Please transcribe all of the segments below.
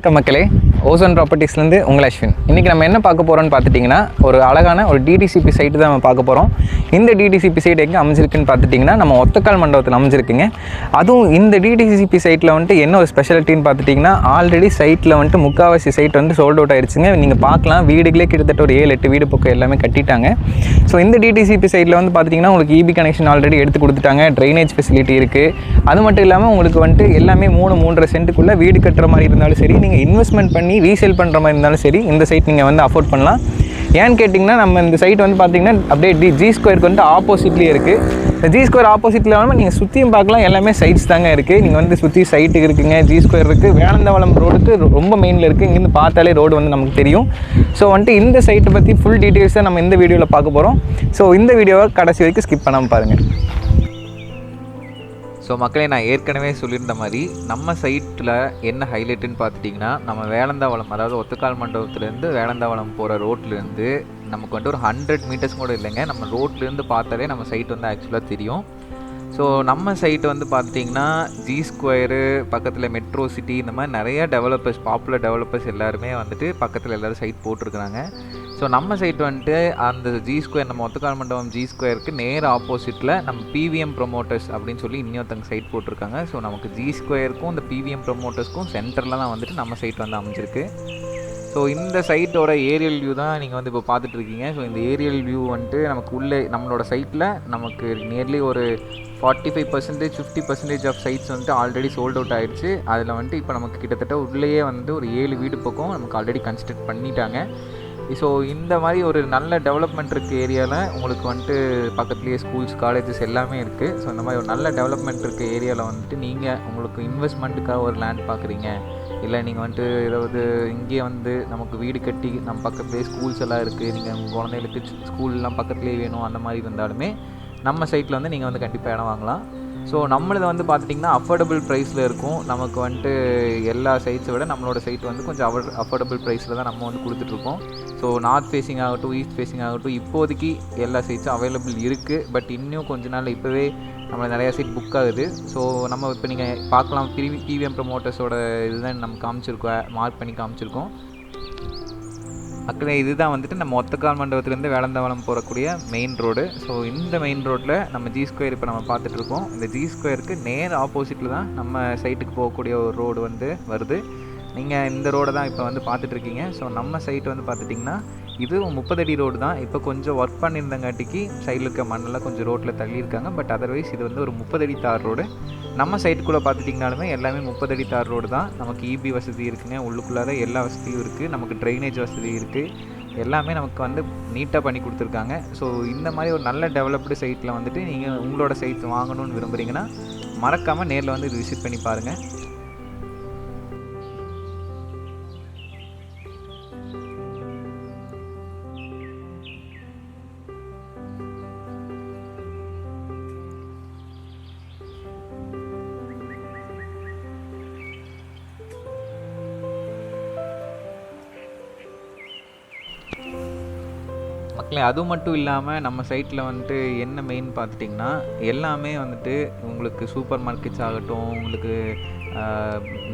வணக்கம் மக்களே, ஓசோன் ப்ராப்பர்ட்டிஸ்லேருந்து உங்கள் அஸ்வின். இன்றைக்கி நம்ம என்ன பார்க்க போகிறோம்னு பார்த்துட்டிங்கன்னா, ஒரு அழகான ஒரு டிடிசிபி சைட்டு தான் நம்ம பார்க்க போகிறோம். இந்த டிடிசிபி சைட் எங்கே அமைஞ்சிருக்குன்னு பார்த்துட்டிங்கன்னா, நம்ம ஒத்தக்கால் மண்டபத்தில் அமைஞ்சிருக்குங்க. அதுவும் இந்த டிடிசிபி சைட்டில் வந்துட்டு என்ன ஒரு ஸ்பெஷாலிட்டின்னு பார்த்துட்டிங்கன்னா, ஆல்ரெடி சைட்டில் வந்துட்டு முக்கால்வாசி சைட் வந்து சோல்ட் அவுட் ஆகிடுச்சுங்க. நீங்கள் பார்க்கலாம், வீடுகளே கிட்டத்தட்ட ஒரு 7-8 வீடு பக்கம் எல்லாமே கட்டிட்டாங்க. ஸோ இந்த டிடிசிபி சைட்டில் வந்து பார்த்திங்கன்னா, உங்களுக்கு இபி கனெக்ஷன் ஆல்ரெடி எடுத்து கொடுத்துட்டாங்க, ட்ரைனேஜ் ஃபெசிலிட்டி இருக்குது. அது மட்டும் இல்லாமல் உங்களுக்கு வந்துட்டு எல்லாமே 3-3.5 சென்ட்டுக்குள்ளே வீடு கட்டுற மாதிரி இருந்தாலும் சரி, நீங்கள் இன்வெஸ்ட்மெண்ட் பண்ணி ரீசேல் பண்ணுற மாதிரி இருந்தாலும் சரி, இந்த சைட் நீங்கள் வந்து அஃபோர்ட் பண்ணலாம். ஏன்னு கேட்டிங்கன்னா, நம்ம இந்த சைட் வந்து பார்த்திங்கன்னா அப்படியே ஜி ஸ்கொயருக்கு வந்து ஆப்போசிட்லேயே இருக்குது. இந்த ஜி ஸ்கொயர் ஆப்போசிட்டில் இல்லாமல் நீங்கள் சுற்றியும் பார்க்கலாம், எல்லாமே சைட்ஸ் தாங்க இருக்குது. நீங்கள் வந்து சுற்றி சைட்டுக்கு இருக்குங்க, ஜி ஸ்கொயர் இருக்குது, வேலந்தாவளம் ரோடுக்கு ரொம்ப மெயினில் இருக்குது. இங்கேருந்து பார்த்தாலே ரோடு வந்து நமக்கு தெரியும். ஸோ வந்துட்டு இந்த சைட்டை பற்றி ஃபுல் டீட்டெயில்ஸை நம்ம இந்த வீடியோவில் பார்க்க போகிறோம். ஸோ இந்த வீடியோவை கடைசி வரைக்கும் ஸ்கிப் பண்ணாமல் பாருங்கள். ஸோ மக்களே, நான் ஏற்கனவே சொல்லியிருந்த மாதிரி நம்ம சைட்டில் என்ன ஹைலைட்டுன்னு பார்த்துட்டிங்கன்னா, நம்ம வேலந்தாவளம், அதாவது ஒத்தக்கால் மண்டபத்துலேருந்து வேலந்தாவளம் போகிற ரோட்லேருந்து நமக்கு வந்துட்டு ஒரு 100 மீட்டர்ஸ் கூட இல்லைங்க. நம்ம ரோட்லேருந்து பார்த்தாலே நம்ம சைட் வந்து ஆக்சுவலாக தெரியும். ஸோ நம்ம சைட்டு வந்து பார்த்திங்கன்னா ஜி ஸ்கொயரு பக்கத்தில் மெட்ரோ சிட்டி, இந்த மாதிரி நிறைய டெவலப்பர்ஸ், பாப்புலர் டெவலப்பர்ஸ் எல்லாருமே வந்துட்டு பக்கத்தில் எல்லோரும் சைட் போட்டிருக்கிறாங்க. ஸோ நம்ம சைட் வந்துட்டு அந்த ஜி ஸ்கொயர், நம்ம ஒத்தக்கால் மண்டபம் ஜி ஸ்கொயருக்கு நேர் ஆப்போசிட்டில் நம்ம பிவிஎம் ப்ரொமோட்டர்ஸ் அப்படின்னு சொல்லி இன்னொருத்தங்க சைட் போட்டிருக்காங்க. ஸோ நமக்கு ஜி ஸ்கொயருக்கும் இந்த பிவிஎம் ப்ரொமோட்டர்ஸ்க்கும் சென்டரில் தான் வந்துட்டு நம்ம சைட் வந்து அமைஞ்சிருக்கு. ஸோ இந்த சைட்டோட ஏரியல் வியூ தான் நீங்கள் வந்து இப்போ பார்த்துட்ருக்கீங்க. ஸோ இந்த ஏரியல் வியூ வந்துட்டு நமக்கு உள்ளே நம்மளோட சைட்டில் நமக்கு நியர்லி ஒரு 45%, 50% ஆஃப் சைட்ஸ் வந்துட்டு ஆல்ரெடி சோல்ட் அவுட் ஆகிடுச்சு. அதில் வந்துட்டு இப்போ நமக்கு கிட்டத்தட்ட உள்ளேயே வந்து ஒரு 7 வீடு பக்கம் நமக்கு ஆல்ரெடி கன்ஸ்ட்ரக்ட் பண்ணிட்டாங்க. ஸோ இந்த மாதிரி ஒரு நல்ல டெவலப்மெண்ட் இருக்க ஏரியாவில் உங்களுக்கு வந்துட்டு பக்கத்துலேயே ஸ்கூல்ஸ், காலேஜஸ் எல்லாமே இருக்குது. ஸோ இந்த மாதிரி ஒரு நல்ல டெவலப்மெண்ட் இருக்க ஏரியாவில் வந்துட்டு நீங்கள் உங்களுக்கு இன்வெஸ்ட்மெண்ட்டுக்காக ஒரு லேண்ட் பார்க்குறீங்க, இல்லை நீங்கள் வந்துட்டு ஏதாவது இங்கேயே வந்து நமக்கு வீடு கட்டி நம்ம பக்கத்துலேயே ஸ்கூல்ஸ் எல்லாம் இருக்குது, நீங்கள் உங்கள் குழந்தைகளுக்கு ஸ்கூல்லாம் பக்கத்துலேயே வேணும், அந்த மாதிரி வந்தாலுமே நம்ம சைட்டில் வந்து நீங்கள் வந்து கண்டிப்பாக இடம் வாங்கலாம். ஸோ நம்மளது வந்து பார்த்துட்டிங்கன்னா அஃபோர்டபுள் ப்ரைஸில் இருக்கும். நமக்கு வந்துட்டு எல்லா சைட்ஸை விட நம்மளோட சைட் வந்து கொஞ்சம் அஃபோர்டபுள் ப்ரைஸில் தான் நம்ம வந்து கொடுத்துட்ருக்கோம். ஸோ நார்த் ஃபேஸிங் ஆகட்டும், ஈஸ்ட் ஃபேஸிங் ஆகட்டும், இப்போதைக்கு எல்லா சைட்ஸும் அவைலபிள் இருக்குது. பட் இன்னும் கொஞ்ச நாள் இப்போவே நம்மளை நிறையா சைட் புக் ஆகுது. ஸோ நம்ம இப்போ நீங்கள் பார்க்கலாம், பிவிஎம் ப்ரொமோட்டர்ஸோட இதுதான் நம்ம காமிச்சிருக்கோம், மார்க் பண்ணி காமிச்சிருக்கோம். மக்களே, இதுதான் வந்துட்டு நம்ம ஒத்தக்கால் மண்டபத்துலேருந்து வேலந்தாவளம் போகக்கூடிய மெயின் ரோடு. ஸோ இந்த மெயின் ரோட்டில் நம்ம ஜி ஸ்கொயர் இப்போ நம்ம பார்த்துட்ருக்கோம். இந்த ஜி ஸ்கொயருக்கு நேர் ஆப்போசிட்டில் தான் நம்ம சைட்டுக்கு போகக்கூடிய ஒரு ரோடு வந்து வருது. நீங்கள் இந்த ரோடை தான் இப்போ வந்து பார்த்துட்ருக்கீங்க. ஸோ நம்ம சைட்டு வந்து பார்த்துட்டிங்கன்னா இது 30 அடி ரோடு தான். இப்போ கொஞ்சம் ஒர்க் பண்ணியிருந்தங்காட்டிக்கு சைடில் இருக்க மண்ணெல்லாம் கொஞ்சம் ரோட்டில் தள்ளியிருக்காங்க. பட் அதர்வைஸ் இது வந்து ஒரு 30 அடி தார் ரோடு. நம்ம சைட்டுக்குள்ளே பார்த்துட்டிங்கனாலுமே எல்லாமே 30 அடி தார் ரோடு தான். நமக்கு இபி வசதி இருக்குங்க, உள்ளுக்குள்ளார எல்லா வசதியும் இருக்குது, நமக்கு ட்ரைனேஜ் வசதி இருக்குது, எல்லாமே நமக்கு வந்து நீட்டாக பண்ணி கொடுத்துருக்காங்க. ஸோ இந்த மாதிரி ஒரு நல்ல டெவலப்டு சைட்டில் வந்துட்டு நீங்கள் உங்களோட சைட் வாங்கணும்னு விரும்புகிறீங்கன்னா மறக்காமல் நேரில் வந்து இது விசிட் பண்ணி பாருங்கள். மக்களே, அது மட்டும் இல்லாமல் நம்ம சைட்டில் வந்துட்டு என்ன மெயின் பார்த்துட்டிங்கன்னா, எல்லாமே வந்துட்டு உங்களுக்கு சூப்பர் மார்க்கெட்ஸ் ஆகட்டும், உங்களுக்கு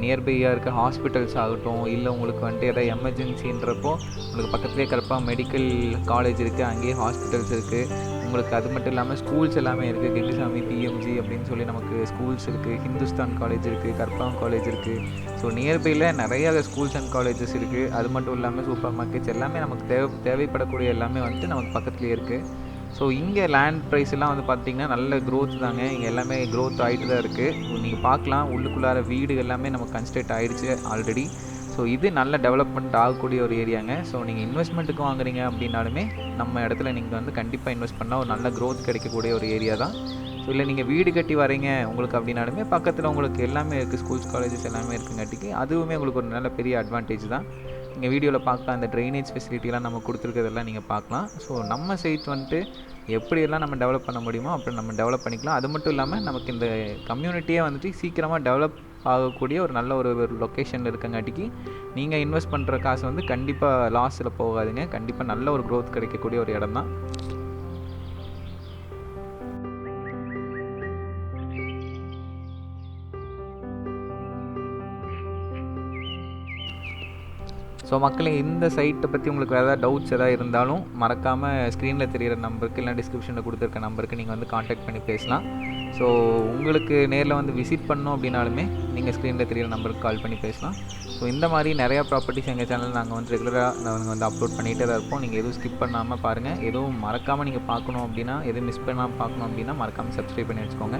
நியர்பையாக இருக்க ஹாஸ்பிட்டல்ஸ் ஆகட்டும், இல்லை உங்களுக்கு வந்துட்டு எதாவது எமர்ஜென்சின்றப்போ உங்களுக்கு பக்கத்துலேயே கரெக்டாக மெடிக்கல் காலேஜ் இருக்குது, அங்கேயே ஹாஸ்பிட்டல்ஸ் இருக்குது. உங்களுக்கு அது மட்டும் இல்லாமல் ஸ்கூல்ஸ் எல்லாமே இருக்குது. கெங்குசாமி பிஎம்ஜி அப்படின்னு சொல்லி நமக்கு ஸ்கூல்ஸ் இருக்குது, ஹிந்துஸ்தான் காலேஜ் இருக்குது, கர்பாங் காலேஜ் இருக்குது. ஸோ நியர்பையில் நிறையா ஸ்கூல்ஸ் அண்ட் காலேஜஸ் இருக்குது. அது மட்டும் இல்லாமல் சூப்பர் மார்க்கெட்ஸ் எல்லாமே நமக்கு தேவைப்படக்கூடிய எல்லாமே வந்துட்டு நமக்கு பக்கத்துலேயே இருக்குது. ஸோ இங்கே லேண்ட் ப்ரைஸ் எல்லாம் வந்து பார்த்திங்கன்னா நல்ல க்ரோத் தாங்க. இங்கே எல்லாமே க்ரோத் ஆகிட்டு தான் இருக்குது. நீங்கள் பார்க்கலாம், உள்ளுக்குள்ளார வீடு எல்லாமே நமக்கு கன்ஸ்ட்ரக்ட் ஆகிடுச்சு ஆல்ரெடி. ஸோ இது நல்ல டெவலப்மெண்ட் ஆகக்கூடிய ஒரு ஏரியாங்க. ஸோ நீங்கள் இன்வெஸ்ட்மெண்ட்டுக்கு வாங்குறீங்க அப்படின்னாலுமே நம்ம இடத்துல நீங்கள் வந்து கண்டிப்பாக இன்வெஸ்ட் பண்ணால் ஒரு நல்ல க்ரோத் கிடைக்கக்கூடிய ஒரு ஏரியா தான். ஸோ இல்லை நீங்கள் வீடு கட்டி வரீங்க உங்களுக்கு அப்படின்னாலுமே பக்கத்தில் உங்களுக்கு எல்லாமே இருக்குது, ஸ்கூல்ஸ், காலேஜஸ் எல்லாமே இருக்குங்காட்டிக்கு அதுவுமே உங்களுக்கு ஒரு நல்ல பெரிய அட்வான்டேஜ் தான். நீங்கள் வீடியோவில் பார்க்கலாம், அந்த ட்ரைனேஜ் ஃபெசிலிட்டிலாம் நம்ம கொடுத்துருக்கிறதெல்லாம் நீங்கள் பார்க்கலாம். ஸோ நம்ம சைட் வந்துட்டு எப்படியெல்லாம் நம்ம டெவலப் பண்ண முடியுமோ அப்படி நம்ம டெவலப் பண்ணிக்கலாம். அது மட்டும் இல்லாமல் நமக்கு இந்த கம்யூனிட்டியே வந்துட்டு சீக்கிரமாக டெவலப் ஆகக்கூடிய ஒரு நல்ல ஒரு லொக்கேஷனில் இருக்கங்காட்டிக்கு நீங்கள் இன்வெஸ்ட் பண்ணுற காசு வந்து கண்டிப்பாக லாஸில் போகாதுங்க. கண்டிப்பாக நல்ல ஒரு க்ரோத் கிடைக்கக்கூடிய ஒரு இடம் தான். ஸோ மக்களே, இந்த சைட்டை பற்றி உங்களுக்கு வேறு ஏதாவது டவுட்ஸ் எதாவது இருந்தாலும் மறக்காமல் ஸ்க்ரீனில் தெரியிற நம்பருக்கு இல்லை டிஸ்கிரிப்ஷனில் கொடுத்துருக்க நம்பருக்கு நீங்கள் வந்து காண்டாக்ட் பண்ணி பேசலாம். ஸோ உங்களுக்கு நேரில் வந்து விசிட் பண்ணோம் அப்படின்னாலுமே நீங்கள் ஸ்க்ரீனில் தெரியிற நம்பருக்கு கால் பண்ணி பேசலாம். ஸோ இந்த மாதிரி நிறையா ப்ராப்பர்ட்டிஸ் எங்கள் சேனல் நாங்கள் வந்து ரெகுலராக நாங்கள் வந்து அப்லோட் பண்ணிகிட்டே தான் இருப்போம். நீங்கள் எதுவும் ஸ்கிப் பண்ணாமல் பாருங்கள். எதுவும் மறக்காமல் நீங்கள் பார்க்கணும் அப்படின்னா, எதுவும் மிஸ் பண்ணாமல் பார்க்கணும் அப்படின்னா மறக்காமல் சப்ஸ்கிரைப் பண்ணி வச்சுக்கோங்க.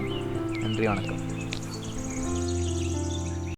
நன்றி, வணக்கம்.